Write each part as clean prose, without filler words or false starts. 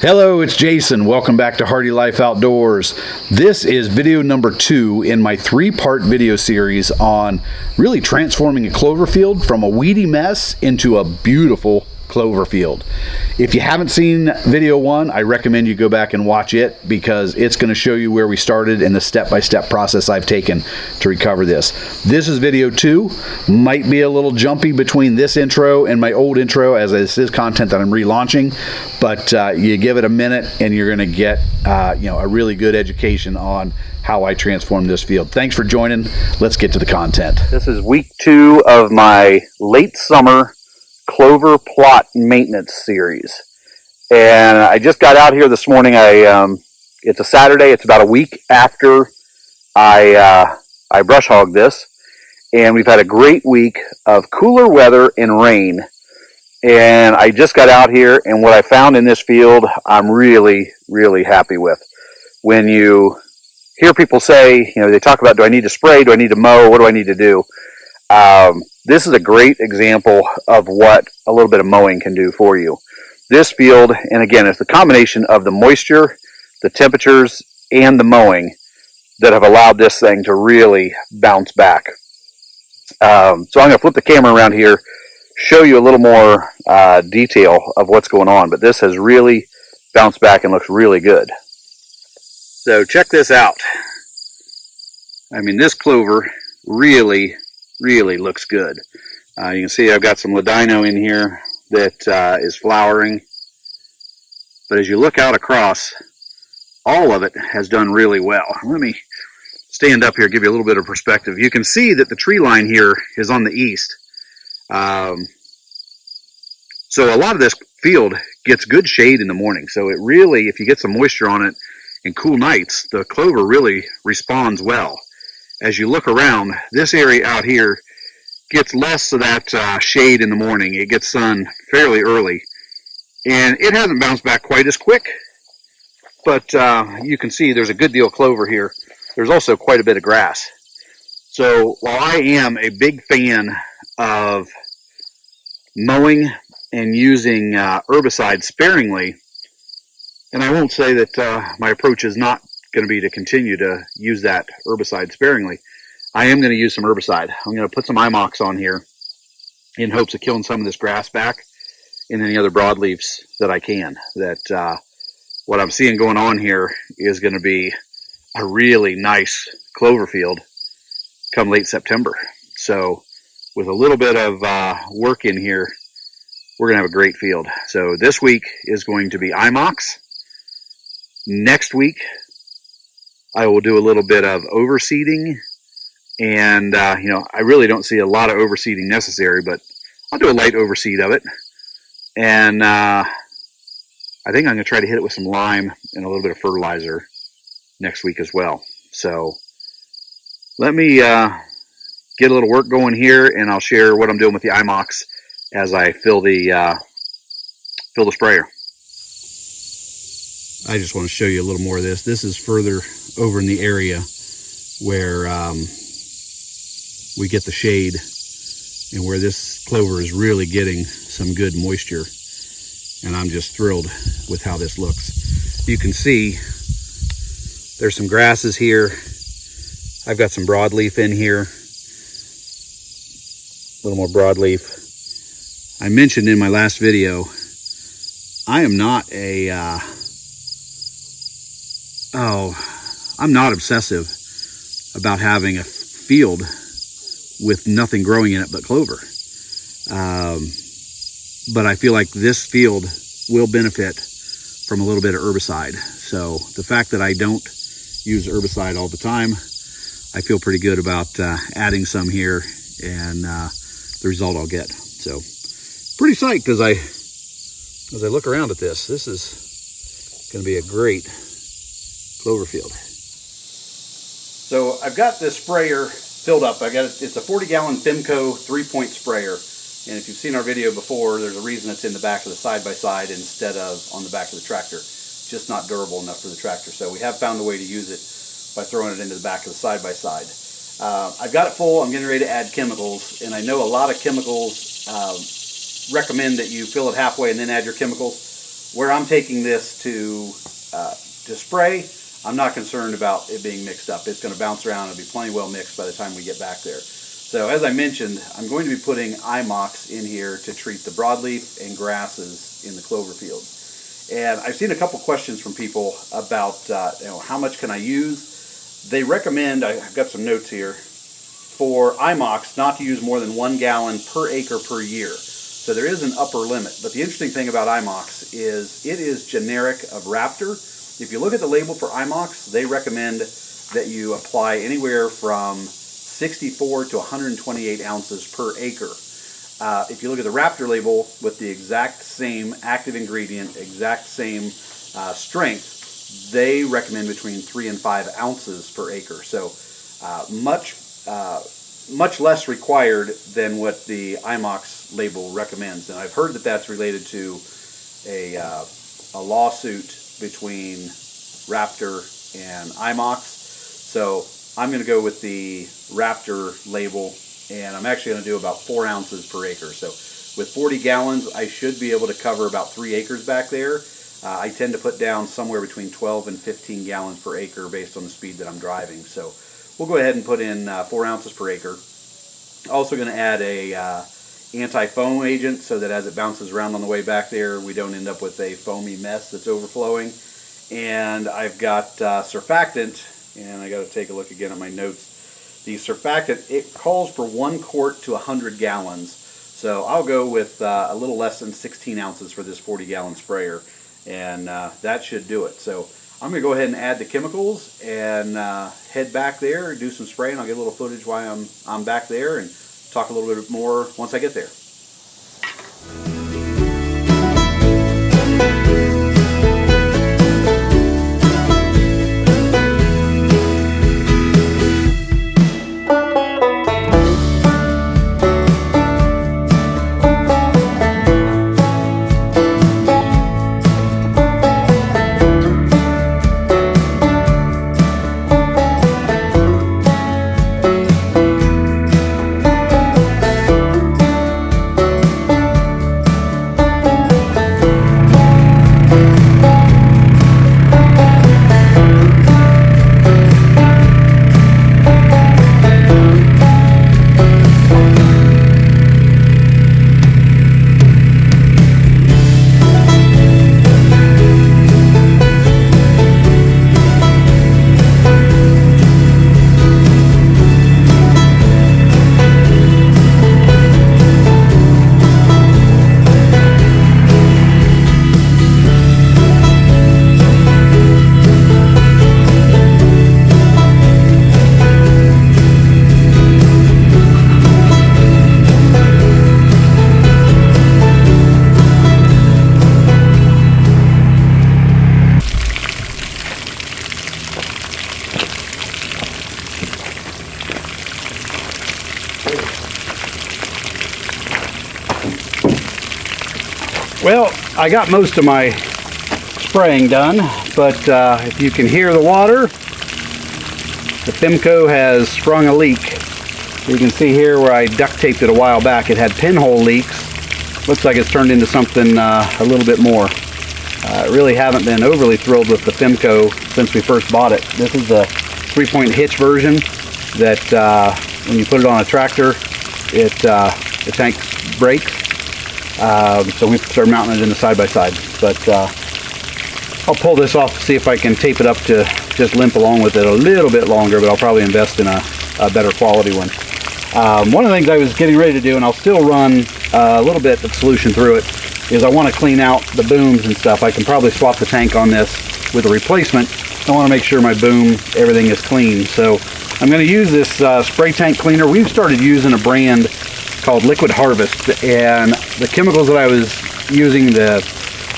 Hello, it's Jason. Welcome back to Hardy Life Outdoors. This is video number 2 in my 3-part video series on really transforming a clover field from a weedy mess into a beautiful clover field. If you haven't seen video 1, I recommend you go back and watch it because it's going to show you where we started and the step-by-step process I've taken to recover this. This is video 2. Might be a little jumpy between this intro and my old intro, as this is content that I'm relaunching, but you give it a minute and you're going to get a really good education on how I transformed this field. Thanks for joining. Let's get to the content. This is week 2 of my late summer clover plot maintenance series, and I just got out here this morning. It's a Saturday. It's about a week after I brush hogged this, and we've had a great week of cooler weather and rain. And I just got out here, and what I found in this field, I'm really, really happy with. When you hear people say, they talk about, do I need to spray? Do I need to mow? What do I need to do? This is a great example of what a little bit of mowing can do for you. This field, and again, it's the combination of the moisture, the temperatures, and the mowing that have allowed this thing to really bounce back. So I'm going to flip the camera around here, show you a little more detail of what's going on, but this has really bounced back and looks really good. So check this out. I mean, this clover really looks good. You can see I've got some ladino in here that is flowering, but as you look out across, all of it has done really well. Let me stand up here, give you a little bit of perspective. You can see that the tree line here is on the east. So a lot of this field gets good shade in the morning. So it really, if you get some moisture on it and cool nights, the clover really responds well. As you look around, this area out here gets less of that shade in the morning. It gets sun fairly early, and it hasn't bounced back quite as quick, but you can see there's a good deal of clover here. There's also quite a bit of grass. So while I am a big fan of mowing and using herbicide sparingly, and I won't say that my approach is not going to be to continue to use that herbicide sparingly. I am going to use some herbicide. I'm going to put some Imox on here in hopes of killing some of this grass back and any other broadleafs that I can. That what I'm seeing going on here is going to be a really nice clover field come late September. So with a little bit of work in here, we're going to have a great field. So this week is going to be Imox. Next week, I will do a little bit of overseeding, and I really don't see a lot of overseeding necessary, but I'll do a light overseed of it, and I think I'm going to try to hit it with some lime and a little bit of fertilizer next week as well. So let me get a little work going here, and I'll share what I'm doing with the Imox as I fill the sprayer. I just want to show you a little more of this. This is further over in the area where we get the shade and where this clover is really getting some good moisture. And I'm just thrilled with how this looks. You can see there's some grasses here. I've got some broadleaf in here. A little more broadleaf. I mentioned in my last video, I am not I'm not obsessive about having a field with nothing growing in it but clover. But I feel like this field will benefit from a little bit of herbicide. So the fact that I don't use herbicide all the time, I feel pretty good about adding some here and the result I'll get. So pretty psyched as I look around at this. This is going to be a great clover field. So I've got this sprayer filled up. It's a 40-gallon Fimco 3-point sprayer. And if you've seen our video before, there's a reason it's in the back of the side-by-side instead of on the back of the tractor. It's just not durable enough for the tractor. So we have found a way to use it by throwing it into the back of the side-by-side. I've got it full. I'm getting ready to add chemicals. And I know a lot of chemicals recommend that you fill it halfway and then add your chemicals. where I'm taking this to spray, I'm not concerned about it being mixed up. It's going to bounce around and be plenty well mixed by the time we get back there. So as I mentioned, I'm going to be putting Imox in here to treat the broadleaf and grasses in the clover field. And I've seen a couple questions from people about how much can I use. They recommend, I've got some notes here, for Imox not to use more than 1 gallon per acre per year. So there is an upper limit. But the interesting thing about Imox is it is generic of Raptor. If you look at the label for Imox, they recommend that you apply anywhere from 64 to 128 ounces per acre. If you look at the Raptor label with the exact same active ingredient, exact same strength, they recommend between 3 and 5 ounces per acre. So much less required than what the Imox label recommends. And I've heard that that's related to a lawsuit between Raptor and Imox. So I'm going to go with the Raptor label, and I'm actually going to do about 4 ounces per acre. So with 40 gallons, I should be able to cover about 3 acres back there. I tend to put down somewhere between 12 and 15 gallons per acre based on the speed that I'm driving. So we'll go ahead and put in 4 ounces per acre. Also going to add a anti-foam agent so that as it bounces around on the way back there, we don't end up with a foamy mess that's overflowing. And I've got surfactant, and I got to take a look again at my notes. The surfactant, it calls for 1 quart to 100 gallons. So I'll go with a little less than 16 ounces for this 40-gallon sprayer, and that should do it. So I'm going to go ahead and add the chemicals and head back there, do some spraying. I'll get a little footage while I'm back there and talk a little bit more once I get there. Well, I got most of my spraying done, but if you can hear the water, the Fimco has sprung a leak. You can see here where I duct taped it a while back, it had pinhole leaks. Looks like it's turned into something a little bit more. Really haven't been overly thrilled with the Fimco since we first bought it. This is the 3-point hitch version that when you put it on a tractor, the tank breaks. So we start mounting it in the side-by-side. But I'll pull this off to see if I can tape it up to just limp along with it a little bit longer, but I'll probably invest in a better quality one. One of the things I was getting ready to do, and I'll still run a little bit of solution through it, is I want to clean out the booms and stuff. I can probably swap the tank on this with a replacement. I want to make sure my boom, everything is clean. So I'm going to use this spray tank cleaner. We've started using a brand called Liquid Harvest, and the chemicals that I was using, the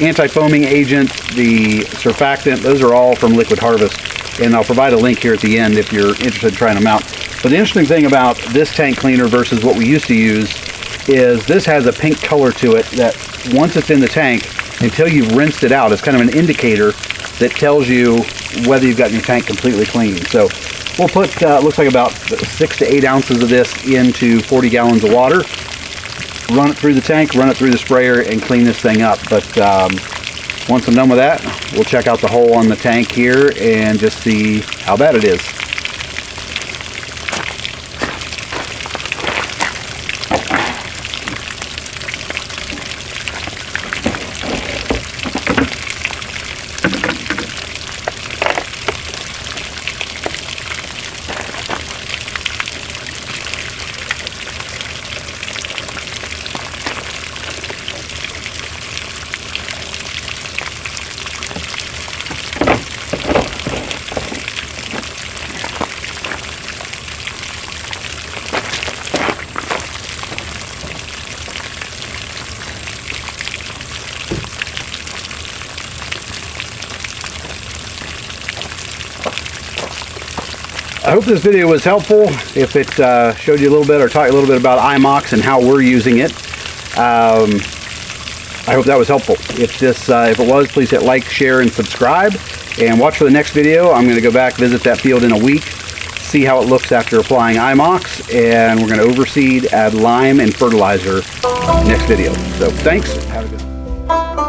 anti-foaming agent, the surfactant, those are all from Liquid Harvest, and I'll provide a link here at the end if you're interested in trying them out. But the interesting thing about this tank cleaner versus what we used to use is this has a pink color to it that once it's in the tank, until you've rinsed it out, it's kind of an indicator that tells you whether you've gotten your tank completely clean. So we'll put, looks like about 6 to 8 ounces of this into 40 gallons of water, run it through the tank, run it through the sprayer, and clean this thing up. But Once I'm done with that, we'll check out the hole on the tank here and just see how bad it is. I hope this video was helpful. If it showed you a little bit or taught you a little bit about Imox and how we're using it, I hope that was helpful. If it was, please hit like, share, and subscribe. And watch for the next video. I'm going to go back, visit that field in a week, see how it looks after applying Imox, and we're going to overseed, add lime and fertilizer next video. So thanks. Have a good one.